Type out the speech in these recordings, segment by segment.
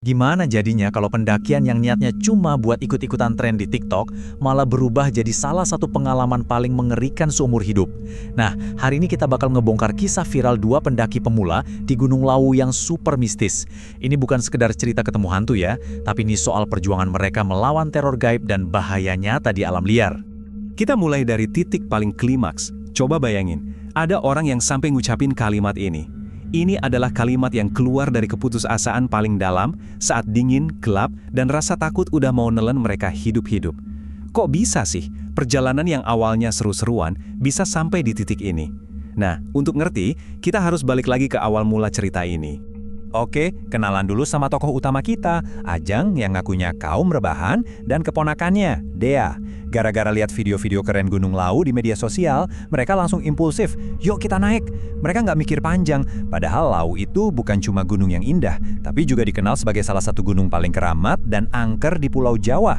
Gimana jadinya kalau pendakian yang niatnya cuma buat ikut-ikutan tren di TikTok malah berubah jadi salah satu pengalaman paling mengerikan seumur hidup? Nah, hari ini kita bakal ngebongkar kisah viral dua pendaki pemula di Gunung Lawu yang super mistis. Ini bukan sekedar cerita ketemu hantu ya, tapi ini soal perjuangan mereka melawan teror gaib dan bahaya nyata di alam liar. Kita mulai dari titik paling klimaks. Coba bayangin, ada orang yang sampai ngucapin kalimat ini. Ini adalah kalimat yang keluar dari keputusasaan paling dalam saat dingin, gelap, dan rasa takut udah mau nelen mereka hidup-hidup. Kok bisa sih perjalanan yang awalnya seru-seruan bisa sampai di titik ini? Nah, untuk ngerti, kita harus balik lagi ke awal mula cerita ini. Oke, kenalan dulu sama tokoh utama kita, Ajeng yang ngakunya kaum rebahan, dan keponakannya, Dea. Gara-gara lihat video-video keren Gunung Lawu di media sosial, mereka langsung impulsif, yuk kita naik. Mereka nggak mikir panjang, padahal Lawu itu bukan cuma gunung yang indah, tapi juga dikenal sebagai salah satu gunung paling keramat dan angker di Pulau Jawa.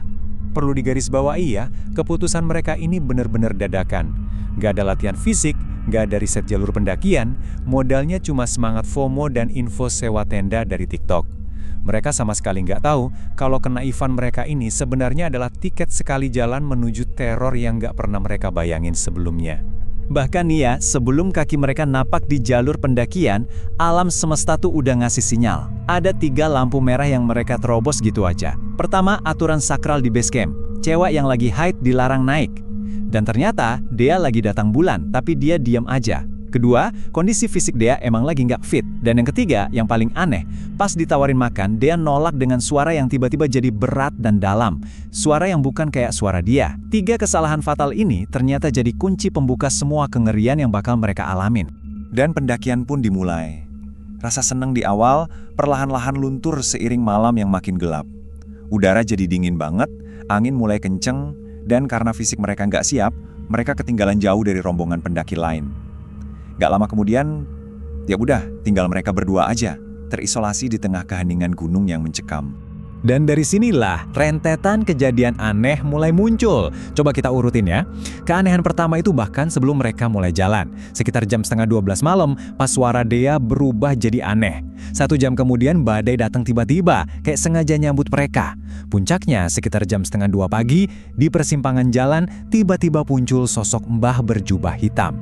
Perlu digarisbawahi ya, keputusan mereka ini benar-benar dadakan. Nggak ada latihan fisik, nggak ada riset jalur pendakian, modalnya cuma semangat FOMO dan info sewa tenda dari TikTok. Mereka sama sekali nggak tahu kalau kena event mereka ini sebenarnya adalah tiket sekali jalan menuju teror yang nggak pernah mereka bayangin sebelumnya. Bahkan nih ya, sebelum kaki mereka napak di jalur pendakian, alam semesta tuh udah ngasih sinyal. Ada 3 lampu merah yang mereka terobos gitu aja. Pertama, aturan sakral di base camp. Cewek yang lagi haid dilarang naik. Dan ternyata, Dea lagi datang bulan, tapi dia diam aja. Kedua, kondisi fisik Dea emang lagi nggak fit. Dan yang ketiga, yang paling aneh, pas ditawarin makan, Dea nolak dengan suara yang tiba-tiba jadi berat dan dalam. Suara yang bukan kayak suara dia. 3 kesalahan fatal ini ternyata jadi kunci pembuka semua kengerian yang bakal mereka alamin. Dan pendakian pun dimulai. Rasa seneng di awal, perlahan-lahan luntur seiring malam yang makin gelap. Udara jadi dingin banget, angin mulai kenceng, dan karena fisik mereka nggak siap, mereka ketinggalan jauh dari rombongan pendaki lain. Gak lama kemudian, ya udah, tinggal mereka berdua aja, terisolasi di tengah keheningan gunung yang mencekam. Dan dari sinilah rentetan kejadian aneh mulai muncul. Coba kita urutin ya. Keanehan pertama itu bahkan sebelum mereka mulai jalan. Sekitar jam setengah 12 malam, pas suara Dea berubah jadi aneh. 1 jam kemudian badai datang tiba-tiba, kayak sengaja nyambut mereka. Puncaknya sekitar jam setengah 2 pagi, di persimpangan jalan, tiba-tiba muncul sosok mbah berjubah hitam.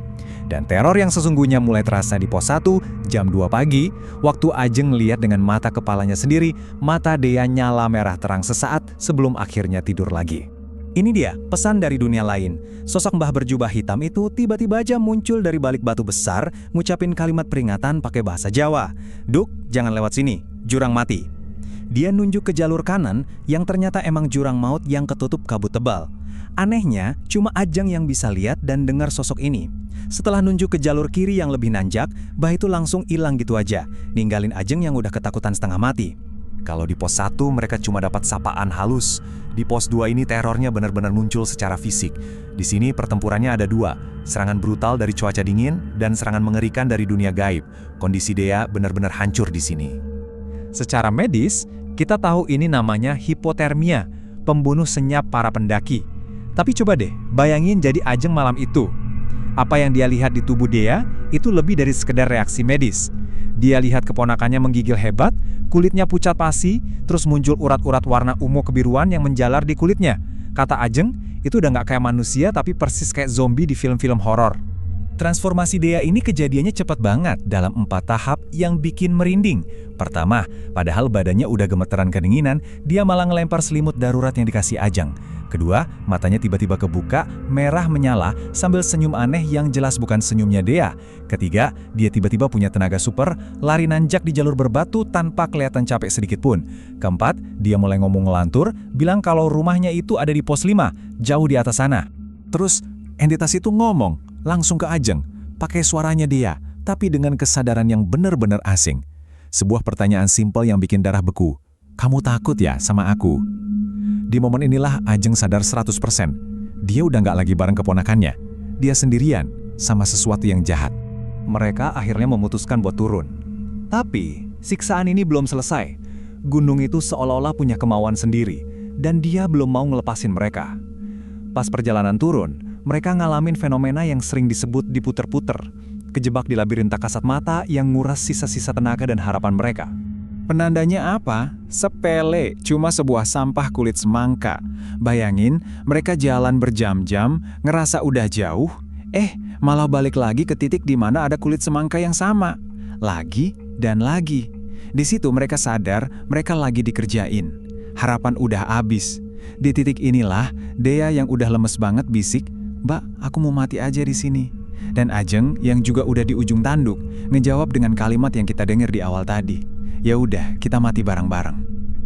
Dan teror yang sesungguhnya mulai terasa di pos 1, jam 2 pagi, waktu Ajeng lihat dengan mata kepalanya sendiri, mata Dea nyala merah terang sesaat sebelum akhirnya tidur lagi. Ini dia, pesan dari dunia lain. Sosok mbah berjubah hitam itu tiba-tiba aja muncul dari balik batu besar, ngucapin kalimat peringatan pakai bahasa Jawa. Duk, jangan lewat sini, jurang mati. Dia nunjuk ke jalur kanan yang ternyata emang jurang maut yang ketutup kabut tebal. Anehnya, cuma Ajeng yang bisa lihat dan dengar sosok ini. Setelah nunjuk ke jalur kiri yang lebih nanjak, bah itu langsung hilang gitu aja, ninggalin Ajeng yang udah ketakutan setengah mati. Kalau di pos 1 mereka cuma dapat sapaan halus, di pos 2 ini terornya benar-benar muncul secara fisik. Di sini pertempurannya ada 2, serangan brutal dari cuaca dingin dan serangan mengerikan dari dunia gaib. Kondisi Dea benar-benar hancur di sini. Secara medis, kita tahu ini namanya hipotermia, pembunuh senyap para pendaki. Tapi coba deh, bayangin jadi Ajeng malam itu. Apa yang dia lihat di tubuh Dea itu lebih dari sekedar reaksi medis. Dia lihat keponakannya menggigil hebat, kulitnya pucat pasi, terus muncul urat-urat warna ungu kebiruan yang menjalar di kulitnya. Kata Ajeng, itu udah nggak kayak manusia tapi persis kayak zombie di film-film horor. Transformasi Dea ini kejadiannya cepat banget dalam 4 tahap yang bikin merinding. Pertama, padahal badannya udah gemeteran kedinginan, dia malah ngelempar selimut darurat yang dikasih Ajeng. Kedua, matanya tiba-tiba kebuka, merah menyala, sambil senyum aneh yang jelas bukan senyumnya Dea. Ketiga, dia tiba-tiba punya tenaga super, lari nanjak di jalur berbatu tanpa kelihatan capek sedikit pun. Keempat, dia mulai ngomong ngelantur, bilang kalau rumahnya itu ada di pos 5, jauh di atas sana. Terus, entitas itu ngomong, langsung ke Ajeng, pakai suaranya Dea, tapi dengan kesadaran yang benar-benar asing. Sebuah pertanyaan simpel yang bikin darah beku. Kamu takut ya sama aku? Di momen inilah Ajeng sadar 100%. Dia udah nggak lagi bareng keponakannya. Dia sendirian sama sesuatu yang jahat. Mereka akhirnya memutuskan buat turun. Tapi, siksaan ini belum selesai. Gunung itu seolah-olah punya kemauan sendiri, dan dia belum mau ngelepasin mereka. Pas perjalanan turun, mereka ngalamin fenomena yang sering disebut diputer-puter. Kejebak di labirin tak kasat mata yang nguras sisa-sisa tenaga dan harapan mereka. Penandanya apa? Sepele, cuma sebuah sampah kulit semangka. Bayangin, mereka jalan berjam-jam, ngerasa udah jauh, malah balik lagi ke titik di mana ada kulit semangka yang sama. Lagi dan lagi. Di situ mereka sadar mereka lagi dikerjain. Harapan udah habis. Di titik inilah, Dea yang udah lemes banget bisik, "Mbak, aku mau mati aja di sini." Dan Ajeng yang juga udah di ujung tanduk, ngejawab dengan kalimat yang kita dengar di awal tadi. "Ya udah, kita mati bareng-bareng."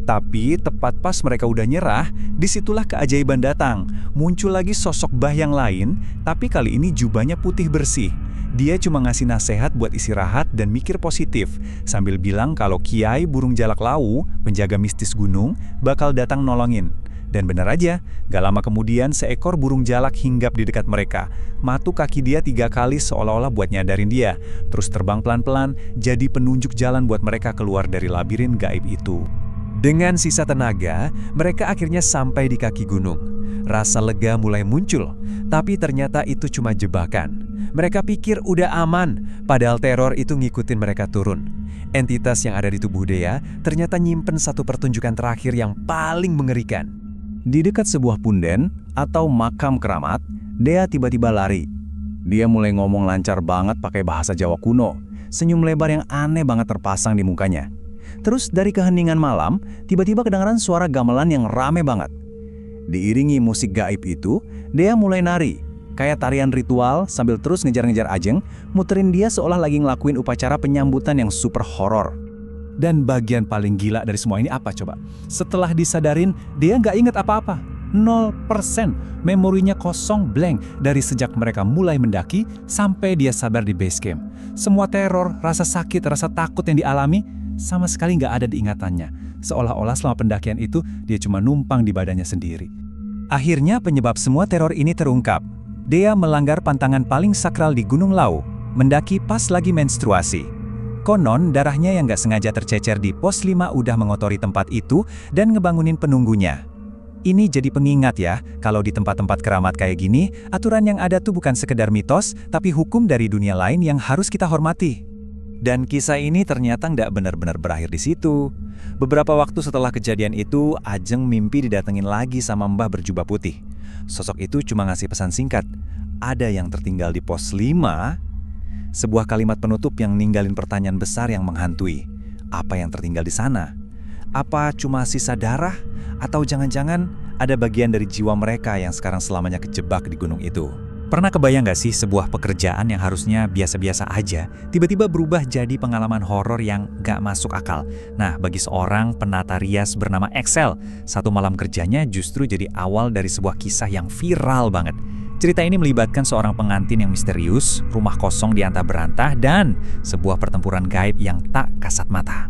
Tapi tepat pas mereka udah nyerah, disitulah keajaiban datang. Muncul lagi sosok Mbah yang lain, tapi kali ini jubahnya putih bersih. Dia cuma ngasih nasihat buat istirahat dan mikir positif, sambil bilang kalau Kiai Burung Jalak Lawu, penjaga mistis gunung, bakal datang nolongin. Dan benar aja, gak lama kemudian seekor burung jalak hinggap di dekat mereka. Matu kaki dia 3 kali seolah-olah buat nyadarin dia, terus terbang pelan-pelan jadi penunjuk jalan buat mereka keluar dari labirin gaib itu. Dengan sisa tenaga, mereka akhirnya sampai di kaki gunung. Rasa lega mulai muncul, tapi ternyata itu cuma jebakan. Mereka pikir udah aman, padahal teror itu ngikutin mereka turun. Entitas yang ada di tubuh Dea ternyata nyimpen satu pertunjukan terakhir yang paling mengerikan. Di dekat sebuah punden atau makam keramat, Dea tiba-tiba lari. Dia mulai ngomong lancar banget pakai bahasa Jawa kuno. Senyum lebar yang aneh banget terpasang di mukanya. Terus dari keheningan malam, tiba-tiba kedengaran suara gamelan yang rame banget. Diiringi musik gaib itu, Dea mulai nari. Kayak tarian ritual sambil terus ngejar-ngejar Ajeng, muterin dia seolah lagi ngelakuin upacara penyambutan yang super horor. Dan bagian paling gila dari semua ini apa coba? Setelah disadarin, dia nggak inget apa-apa. 0%. Memorinya kosong blank dari sejak mereka mulai mendaki sampai dia sadar di base camp. Semua teror, rasa sakit, rasa takut yang dialami sama sekali nggak ada di ingatannya. Seolah-olah selama pendakian itu dia cuma numpang di badannya sendiri. Akhirnya penyebab semua teror ini terungkap. Dea melanggar pantangan paling sakral di Gunung Lawu, mendaki pas lagi menstruasi. Konon darahnya yang nggak sengaja tercecer di pos 5 udah mengotori tempat itu dan ngebangunin penunggunya. Ini jadi pengingat ya, kalau di tempat-tempat keramat kayak gini, aturan yang ada tuh bukan sekedar mitos, tapi hukum dari dunia lain yang harus kita hormati. Dan kisah ini ternyata nggak benar-benar berakhir di situ. Beberapa waktu setelah kejadian itu, Ajeng mimpi didatengin lagi sama Mbah berjubah putih. Sosok itu cuma ngasih pesan singkat, ada yang tertinggal di pos 5. Sebuah kalimat penutup yang ninggalin pertanyaan besar yang menghantui. Apa yang tertinggal di sana? Apa cuma sisa darah? Atau jangan-jangan ada bagian dari jiwa mereka yang sekarang selamanya kejebak di gunung itu? Pernah kebayang gak sih sebuah pekerjaan yang harusnya biasa-biasa aja, tiba-tiba berubah jadi pengalaman horor yang gak masuk akal? Nah, bagi seorang penata rias bernama Excel, satu malam kerjanya justru jadi awal dari sebuah kisah yang viral banget. Cerita ini melibatkan seorang pengantin yang misterius, rumah kosong di antah berantah, dan sebuah pertempuran gaib yang tak kasat mata.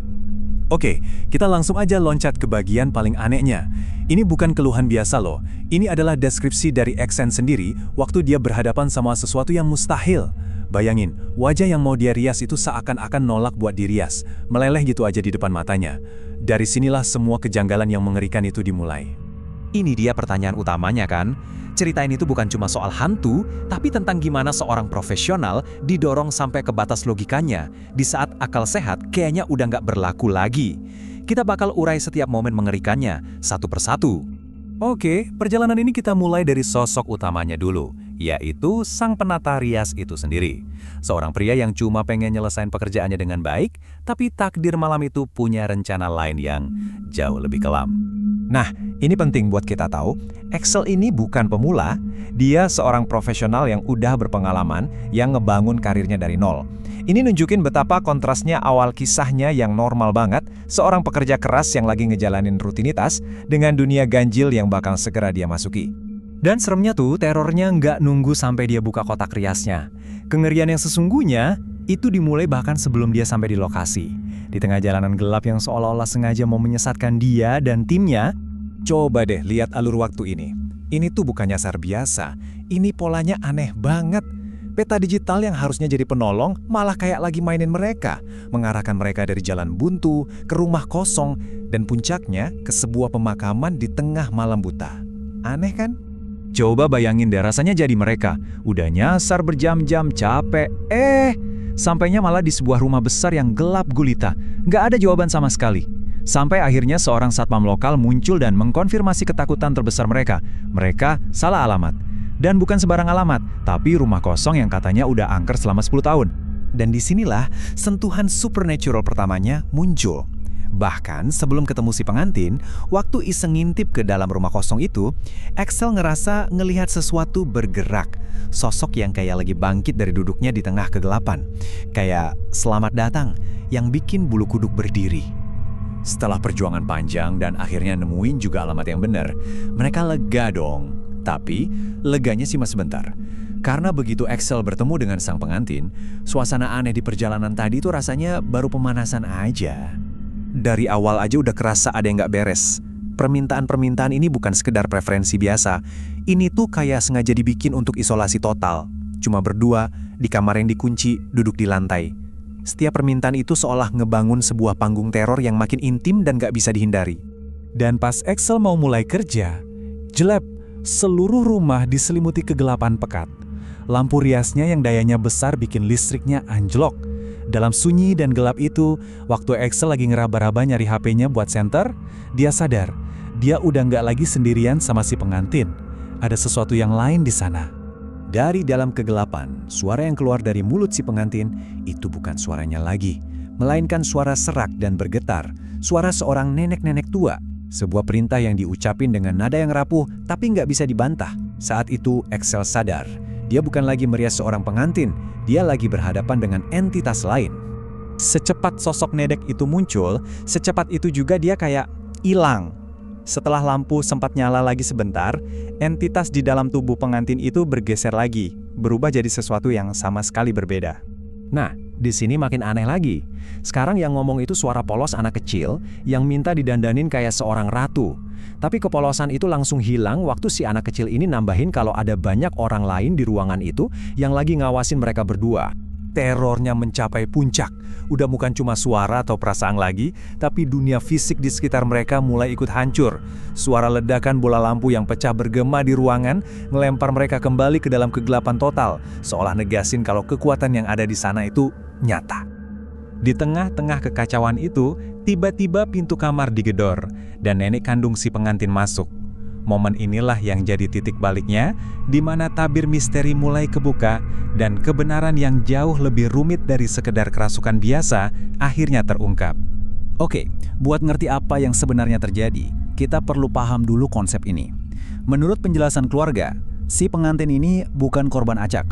Oke, kita langsung aja loncat ke bagian paling anehnya. Ini bukan keluhan biasa loh. Ini adalah deskripsi dari Exen sendiri waktu dia berhadapan sama sesuatu yang mustahil. Bayangin, wajah yang mau dia rias itu seakan-akan nolak buat dirias, meleleh gitu aja di depan matanya. Dari sinilah semua kejanggalan yang mengerikan itu dimulai. Ini dia pertanyaan utamanya kan? Cerita ini tuh bukan cuma soal hantu, tapi tentang gimana seorang profesional didorong sampai ke batas logikanya. Di saat akal sehat kayaknya udah nggak berlaku lagi. Kita bakal urai setiap momen mengerikannya, satu persatu. Oke, perjalanan ini kita mulai dari sosok utamanya dulu, yaitu sang penata rias itu sendiri. Seorang pria yang cuma pengen nyelesain pekerjaannya dengan baik, tapi takdir malam itu punya rencana lain yang jauh lebih kelam. Nah, ini penting buat kita tahu, Excel ini bukan pemula, dia seorang profesional yang udah berpengalaman, yang ngebangun karirnya dari nol. Ini nunjukin betapa kontrasnya awal kisahnya yang normal banget, seorang pekerja keras yang lagi ngejalanin rutinitas, dengan dunia ganjil yang bakal segera dia masuki. Dan seremnya tuh, terornya nggak nunggu sampai dia buka kotak riasnya. Kengerian yang sesungguhnya, itu dimulai bahkan sebelum dia sampai di lokasi. Di tengah jalanan gelap yang seolah-olah sengaja mau menyesatkan dia dan timnya. Coba deh lihat alur waktu ini. Ini tuh bukan nyasar biasa, ini polanya aneh banget. Peta digital yang harusnya jadi penolong malah kayak lagi mainin mereka, mengarahkan mereka dari jalan buntu ke rumah kosong, dan puncaknya ke sebuah pemakaman di tengah malam buta. Aneh kan? Coba bayangin deh rasanya jadi mereka, udah nyasar berjam-jam capek, Sampainya malah di sebuah rumah besar yang gelap gulita. Nggak ada jawaban sama sekali. Sampai akhirnya seorang satpam lokal muncul dan mengkonfirmasi ketakutan terbesar mereka. Mereka salah alamat. Dan bukan sembarang alamat, tapi rumah kosong yang katanya udah angker selama 10 tahun. Dan disinilah sentuhan supernatural pertamanya muncul. Bahkan sebelum ketemu si pengantin, waktu iseng ngintip ke dalam rumah kosong itu, Axel ngerasa ngelihat sesuatu bergerak. Sosok yang kayak lagi bangkit dari duduknya di tengah kegelapan. Kayak selamat datang, yang bikin bulu kuduk berdiri. Setelah perjuangan panjang dan akhirnya nemuin juga alamat yang benar, mereka lega dong. Tapi leganya sih masih sebentar. Karena begitu Axel bertemu dengan sang pengantin, suasana aneh di perjalanan tadi itu rasanya baru pemanasan aja. Dari awal aja udah kerasa ada yang nggak beres. Permintaan-permintaan ini bukan sekedar preferensi biasa. Ini tuh kayak sengaja dibikin untuk isolasi total. Cuma berdua, di kamar yang dikunci, duduk di lantai. Setiap permintaan itu seolah ngebangun sebuah panggung teror yang makin intim dan nggak bisa dihindari. Dan pas Axel mau mulai kerja, jelek, seluruh rumah diselimuti kegelapan pekat. Lampu riasnya yang dayanya besar bikin listriknya anjlok. Dalam sunyi dan gelap itu, waktu Axel lagi ngeraba-raba nyari HP-nya buat senter, dia sadar, dia udah nggak lagi sendirian sama si pengantin. Ada sesuatu yang lain di sana. Dari dalam kegelapan, suara yang keluar dari mulut si pengantin itu bukan suaranya lagi, melainkan suara serak dan bergetar, suara seorang nenek-nenek tua. Sebuah perintah yang diucapin dengan nada yang rapuh, tapi nggak bisa dibantah. Saat itu, Axel sadar. Dia bukan lagi merias seorang pengantin, dia lagi berhadapan dengan entitas lain. Secepat sosok nenek itu muncul, secepat itu juga dia kayak hilang. Setelah lampu sempat nyala lagi sebentar, entitas di dalam tubuh pengantin itu bergeser lagi, berubah jadi sesuatu yang sama sekali berbeda. Nah, di sini makin aneh lagi. Sekarang yang ngomong itu suara polos anak kecil yang minta didandanin kayak seorang ratu. Tapi kepolosan itu langsung hilang waktu si anak kecil ini nambahin kalau ada banyak orang lain di ruangan itu yang lagi ngawasin mereka berdua. Terornya mencapai puncak. Udah bukan cuma suara atau perasaan lagi, tapi dunia fisik di sekitar mereka mulai ikut hancur. Suara ledakan bola lampu yang pecah bergema di ruangan ngelempar mereka kembali ke dalam kegelapan total, seolah negasin kalau kekuatan yang ada di sana itu nyata. Di tengah-tengah kekacauan itu, tiba-tiba pintu kamar digedor, dan nenek kandung si pengantin masuk. Momen inilah yang jadi titik baliknya, di mana tabir misteri mulai kebuka, dan kebenaran yang jauh lebih rumit dari sekedar kerasukan biasa, akhirnya terungkap. Oke, buat ngerti apa yang sebenarnya terjadi, kita perlu paham dulu konsep ini. Menurut penjelasan keluarga, si pengantin ini bukan korban acak.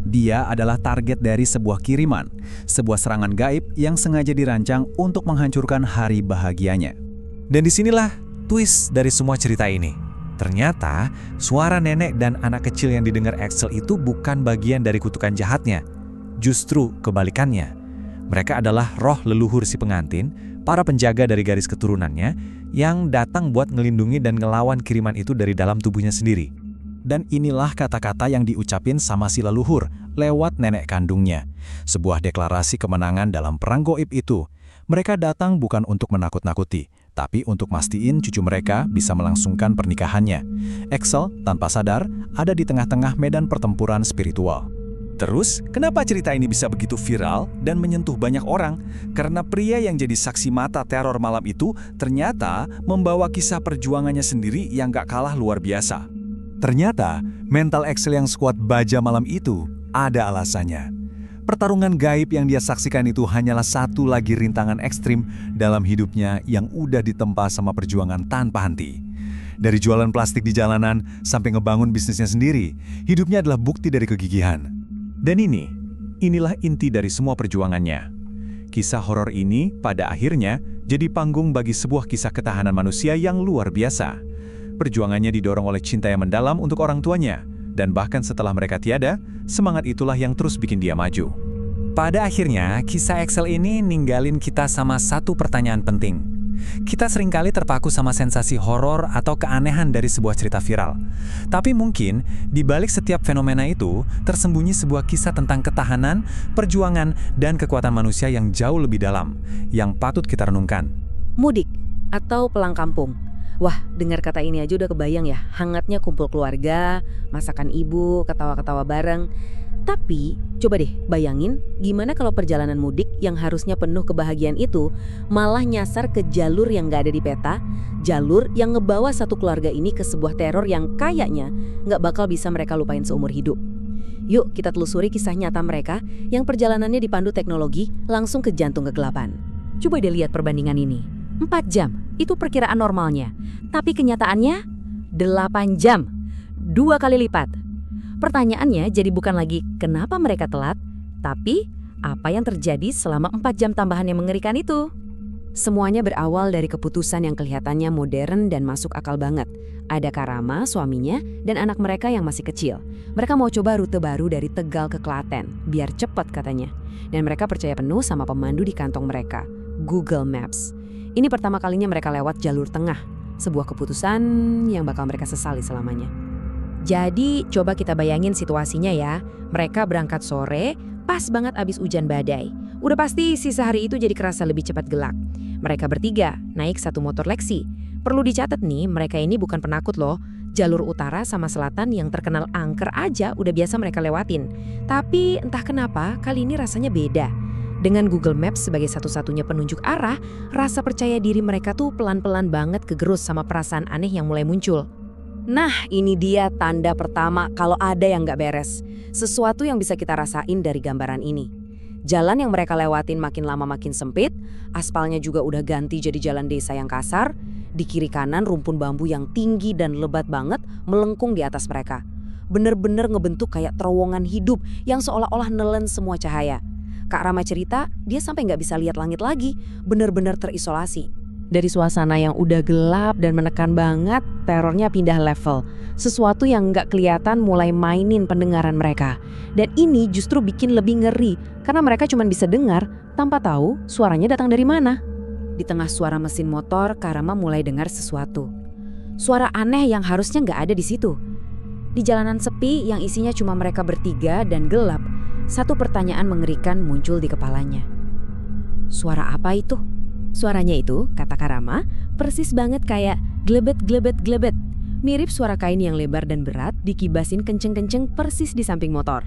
Dia adalah target dari sebuah kiriman, sebuah serangan gaib yang sengaja dirancang untuk menghancurkan hari bahagianya. Dan disinilah twist dari semua cerita ini. Ternyata, suara nenek dan anak kecil yang didengar Axel itu bukan bagian dari kutukan jahatnya. Justru kebalikannya. Mereka adalah roh leluhur si pengantin, para penjaga dari garis keturunannya, yang datang buat ngelindungi dan ngelawan kiriman itu dari dalam tubuhnya sendiri. Dan inilah kata-kata yang diucapin sama si leluhur lewat nenek kandungnya. Sebuah deklarasi kemenangan dalam perang gaib itu. Mereka datang bukan untuk menakut-nakuti, tapi untuk mastiin cucu mereka bisa melangsungkan pernikahannya. Axel, tanpa sadar, ada di tengah-tengah medan pertempuran spiritual. Terus, kenapa cerita ini bisa begitu viral dan menyentuh banyak orang? Karena pria yang jadi saksi mata teror malam itu ternyata membawa kisah perjuangannya sendiri yang gak kalah luar biasa. Ternyata, mental Axel yang sekuat baja malam itu ada alasannya. Pertarungan gaib yang dia saksikan itu hanyalah satu lagi rintangan ekstrim dalam hidupnya yang udah ditempa sama perjuangan tanpa henti. Dari jualan plastik di jalanan sampai ngebangun bisnisnya sendiri, hidupnya adalah bukti dari kegigihan. Dan inilah inti dari semua perjuangannya. Kisah horor ini pada akhirnya jadi panggung bagi sebuah kisah ketahanan manusia yang luar biasa. Perjuangannya didorong oleh cinta yang mendalam untuk orang tuanya, dan bahkan setelah mereka tiada, semangat itulah yang terus bikin dia maju. Pada akhirnya, kisah Axel ini ninggalin kita sama satu pertanyaan penting. Kita seringkali terpaku sama sensasi horor atau keanehan dari sebuah cerita viral. Tapi mungkin, di balik setiap fenomena itu, tersembunyi sebuah kisah tentang ketahanan, perjuangan, dan kekuatan manusia yang jauh lebih dalam, yang patut kita renungkan. Mudik atau pulang kampung. Wah, dengar kata ini aja udah kebayang ya, hangatnya kumpul keluarga, masakan ibu, ketawa-ketawa bareng. Tapi, coba deh bayangin gimana kalau perjalanan mudik yang harusnya penuh kebahagiaan itu malah nyasar ke jalur yang nggak ada di peta, jalur yang ngebawa satu keluarga ini ke sebuah teror yang kayaknya nggak bakal bisa mereka lupain seumur hidup. Yuk kita telusuri kisah nyata mereka yang perjalanannya dipandu teknologi langsung ke jantung kegelapan. Coba deh lihat perbandingan ini. 4 jam, itu perkiraan normalnya. Tapi kenyataannya 8 jam, 2 kali lipat. Pertanyaannya jadi bukan lagi kenapa mereka telat, tapi apa yang terjadi selama 4 jam tambahan yang mengerikan itu. Semuanya berawal dari keputusan yang kelihatannya modern dan masuk akal banget. Ada Karama, suaminya, dan anak mereka yang masih kecil. Mereka mau coba rute baru dari Tegal ke Klaten, biar cepat katanya. Dan mereka percaya penuh sama pemandu di kantong mereka, Google Maps. Ini pertama kalinya mereka lewat jalur tengah, sebuah keputusan yang bakal mereka sesali selamanya. Jadi, coba kita bayangin situasinya ya. Mereka berangkat sore, pas banget abis hujan badai. Udah pasti sisa hari itu jadi kerasa lebih cepat gelap. Mereka bertiga naik satu motor Lexi. Perlu dicatat nih, mereka ini bukan penakut loh. Jalur utara sama selatan yang terkenal angker aja udah biasa mereka lewatin. Tapi entah kenapa kali ini rasanya beda. Dengan Google Maps sebagai satu-satunya penunjuk arah, rasa percaya diri mereka tuh pelan-pelan banget kegerus sama perasaan aneh yang mulai muncul. Nah, ini dia tanda pertama kalau ada yang nggak beres. Sesuatu yang bisa kita rasain dari gambaran ini. Jalan yang mereka lewatin makin lama makin sempit, aspalnya juga udah ganti jadi jalan desa yang kasar. Di kiri kanan rumpun bambu yang tinggi dan lebat banget melengkung di atas mereka. Bener-bener ngebentuk kayak terowongan hidup yang seolah-olah nelen semua cahaya. Kak Rama cerita, dia sampai nggak bisa lihat langit lagi, bener-bener terisolasi. Dari suasana yang udah gelap dan menekan banget, terornya pindah level. Sesuatu yang nggak kelihatan mulai mainin pendengaran mereka. Dan ini justru bikin lebih ngeri, karena mereka cuma bisa dengar tanpa tahu suaranya datang dari mana. Di tengah suara mesin motor, Karama mulai dengar sesuatu. Suara aneh yang harusnya nggak ada di situ. Di jalanan sepi yang isinya cuma mereka bertiga dan gelap, satu pertanyaan mengerikan muncul di kepalanya. Suara apa itu? Suaranya itu, kata Karama, persis banget kayak glebet-glebet-glebet. Mirip suara kain yang lebar dan berat dikibasin kenceng-kenceng persis di samping motor.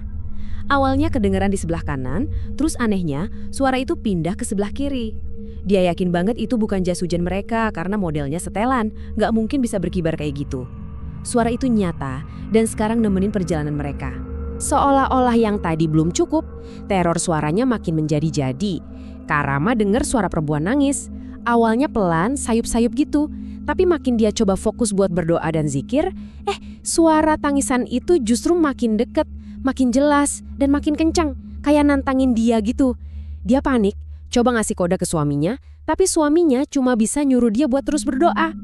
Awalnya kedengeran di sebelah kanan, terus anehnya suara itu pindah ke sebelah kiri. Dia yakin banget itu bukan jas hujan mereka karena modelnya setelan, nggak mungkin bisa berkibar kayak gitu. Suara itu nyata dan sekarang nemenin perjalanan mereka. Seolah-olah yang tadi belum cukup, teror suaranya makin menjadi-jadi. Karama dengar suara perempuan nangis. Awalnya pelan, sayup-sayup gitu. Tapi makin dia coba fokus buat berdoa dan zikir, suara tangisan itu justru makin deket, makin jelas, dan makin kencang. Kayak nantangin dia gitu. Dia panik, coba ngasih kode ke suaminya, tapi suaminya cuma bisa nyuruh dia buat terus berdoa.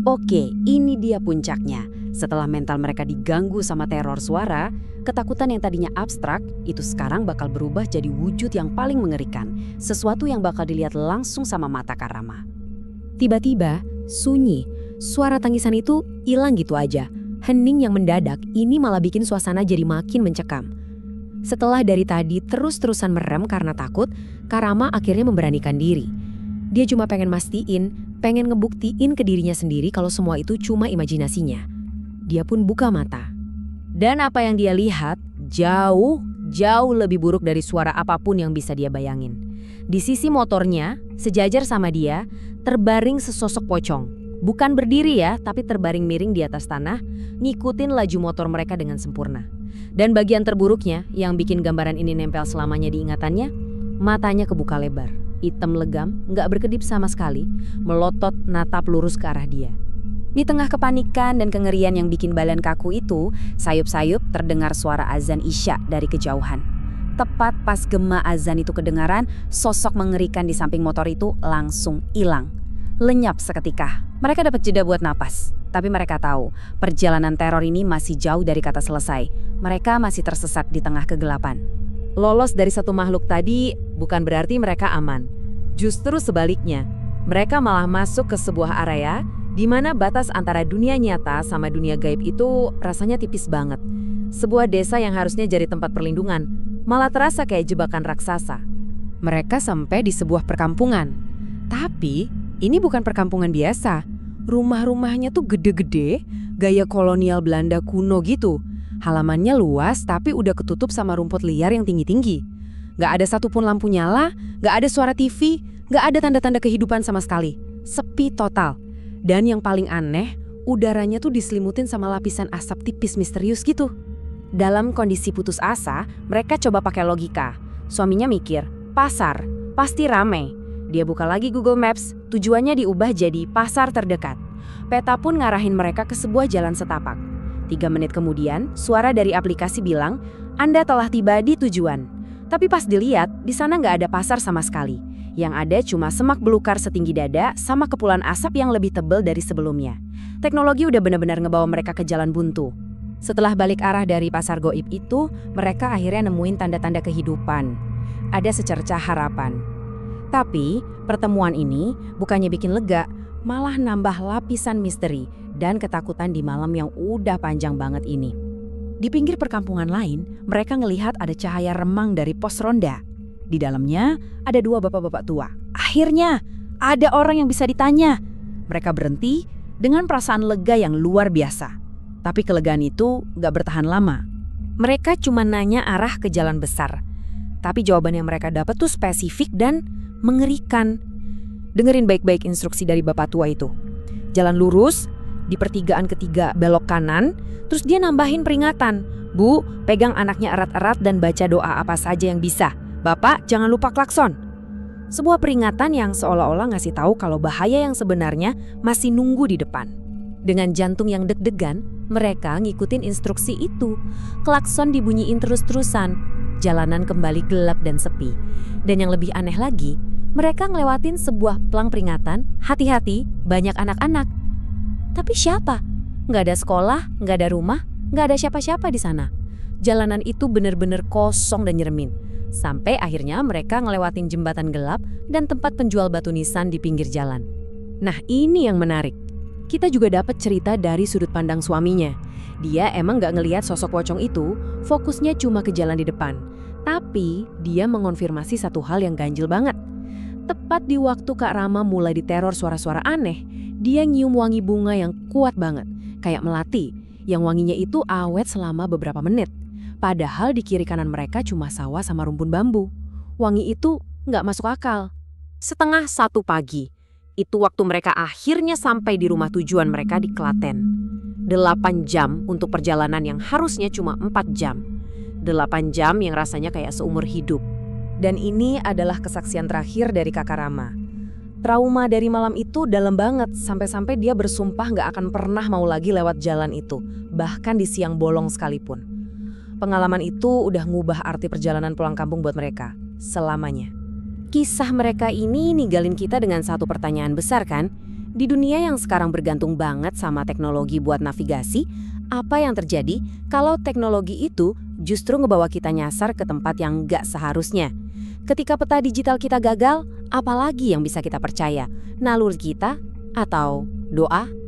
Oke, ini dia puncaknya. Setelah mental mereka diganggu sama teror suara, ketakutan yang tadinya abstrak itu sekarang bakal berubah jadi wujud yang paling mengerikan. Sesuatu yang bakal dilihat langsung sama mata Karama. Tiba-tiba, sunyi. Suara tangisan itu hilang gitu aja. Hening yang mendadak ini malah bikin suasana jadi makin mencekam. Setelah dari tadi terus-terusan merem karena takut, Karama akhirnya memberanikan diri. Dia cuma pengen pengen ngebuktiin ke dirinya sendiri kalau semua itu cuma imajinasinya. Dia pun buka mata. Dan apa yang dia lihat jauh lebih buruk dari suara apapun yang bisa dia bayangin. Di sisi motornya, sejajar sama dia, terbaring sesosok pocong. Bukan berdiri ya, tapi terbaring miring di atas tanah, ngikutin laju motor mereka dengan sempurna. Dan bagian terburuknya, yang bikin gambaran ini nempel selamanya di ingatannya, matanya kebuka lebar, hitam legam, nggak berkedip sama sekali, melotot natap lurus ke arah dia. Di tengah kepanikan dan kengerian yang bikin badan kaku itu, sayup-sayup terdengar suara azan Isya dari kejauhan. Tepat pas gema azan itu kedengaran, sosok mengerikan di samping motor itu langsung hilang. Lenyap seketika. Mereka dapat jeda buat napas. Tapi mereka tahu, perjalanan teror ini masih jauh dari kata selesai. Mereka masih tersesat di tengah kegelapan. Lolos dari satu makhluk tadi bukan berarti mereka aman. Justru sebaliknya, mereka malah masuk ke sebuah area di mana batas antara dunia nyata sama dunia gaib itu rasanya tipis banget. Sebuah desa yang harusnya jadi tempat perlindungan, malah terasa kayak jebakan raksasa. Mereka sampai di sebuah perkampungan. Tapi, ini bukan perkampungan biasa. Rumah-rumahnya tuh gede-gede, gaya kolonial Belanda kuno gitu. Halamannya luas tapi udah ketutup sama rumput liar yang tinggi-tinggi. Nggak ada satupun lampu nyala, nggak ada suara TV, nggak ada tanda-tanda kehidupan sama sekali. Sepi total. Dan yang paling aneh, udaranya tuh diselimutin sama lapisan asap tipis misterius gitu. Dalam kondisi putus asa, mereka coba pakai logika. Suaminya mikir, pasar, pasti ramai. Dia buka lagi Google Maps, tujuannya diubah jadi pasar terdekat. Peta pun ngarahin mereka ke sebuah jalan setapak. 3 menit kemudian, suara dari aplikasi bilang, Anda telah tiba di tujuan. Tapi pas dilihat, di sana nggak ada pasar sama sekali. Yang ada cuma semak belukar setinggi dada sama kepulan asap yang lebih tebal dari sebelumnya. Teknologi udah benar-benar ngebawa mereka ke jalan buntu. Setelah balik arah dari pasar goib itu, mereka akhirnya nemuin tanda-tanda kehidupan. Ada secercah harapan. Tapi, pertemuan ini bukannya bikin lega, malah nambah lapisan misteri dan ketakutan di malam yang udah panjang banget ini. Di pinggir perkampungan lain, mereka ngelihat ada cahaya remang dari pos ronda. Di dalamnya ada 2 bapak-bapak tua. Akhirnya, ada orang yang bisa ditanya. Mereka berhenti dengan perasaan lega yang luar biasa. Tapi kelegaan itu gak bertahan lama. Mereka cuma nanya arah ke jalan besar. Tapi jawaban yang mereka dapat tuh spesifik dan mengerikan. Dengerin baik-baik instruksi dari bapak tua itu. Jalan lurus, di pertigaan ketiga belok kanan, terus dia nambahin peringatan. Bu, pegang anaknya erat-erat dan baca doa apa saja yang bisa. Bapak, jangan lupa klakson. Sebuah peringatan yang seolah-olah ngasih tahu kalau bahaya yang sebenarnya masih nunggu di depan. Dengan jantung yang deg-degan, mereka ngikutin instruksi itu. Klakson dibunyiin terus-terusan. Jalanan kembali gelap dan sepi. Dan yang lebih aneh lagi, mereka ngelewatin sebuah plang peringatan, hati-hati, banyak anak-anak. Tapi siapa? Nggak ada sekolah, nggak ada rumah, nggak ada siapa-siapa di sana. Jalanan itu benar-benar kosong dan nyeremin. Sampai akhirnya mereka ngelewatin jembatan gelap dan tempat penjual batu nisan di pinggir jalan. Nah, ini yang menarik. Kita juga dapat cerita dari sudut pandang suaminya. Dia emang nggak ngelihat sosok pocong itu, fokusnya cuma ke jalan di depan. Tapi dia mengonfirmasi satu hal yang ganjil banget. Tepat di waktu Kak Rama mulai diteror suara-suara aneh, dia nyium wangi bunga yang kuat banget, kayak melati, yang wanginya itu awet selama beberapa menit. Padahal di kiri kanan mereka cuma sawah sama rumpun bambu. Wangi itu nggak masuk akal. 1:30 pagi, itu waktu mereka akhirnya sampai di rumah tujuan mereka di Klaten. 8 jam untuk perjalanan yang harusnya cuma 4 jam. 8 jam yang rasanya kayak seumur hidup. Dan ini adalah kesaksian terakhir dari Kakak Rama. Trauma dari malam itu dalam banget, sampai-sampai dia bersumpah nggak akan pernah mau lagi lewat jalan itu, bahkan di siang bolong sekalipun. Pengalaman itu udah ngubah arti perjalanan pulang kampung buat mereka, selamanya. Kisah mereka ini ninggalin kita dengan satu pertanyaan besar kan? Di dunia yang sekarang bergantung banget sama teknologi buat navigasi, apa yang terjadi kalau teknologi itu justru ngebawa kita nyasar ke tempat yang nggak seharusnya? Ketika peta digital kita gagal, apalagi yang bisa kita percaya? Naluri kita atau doa?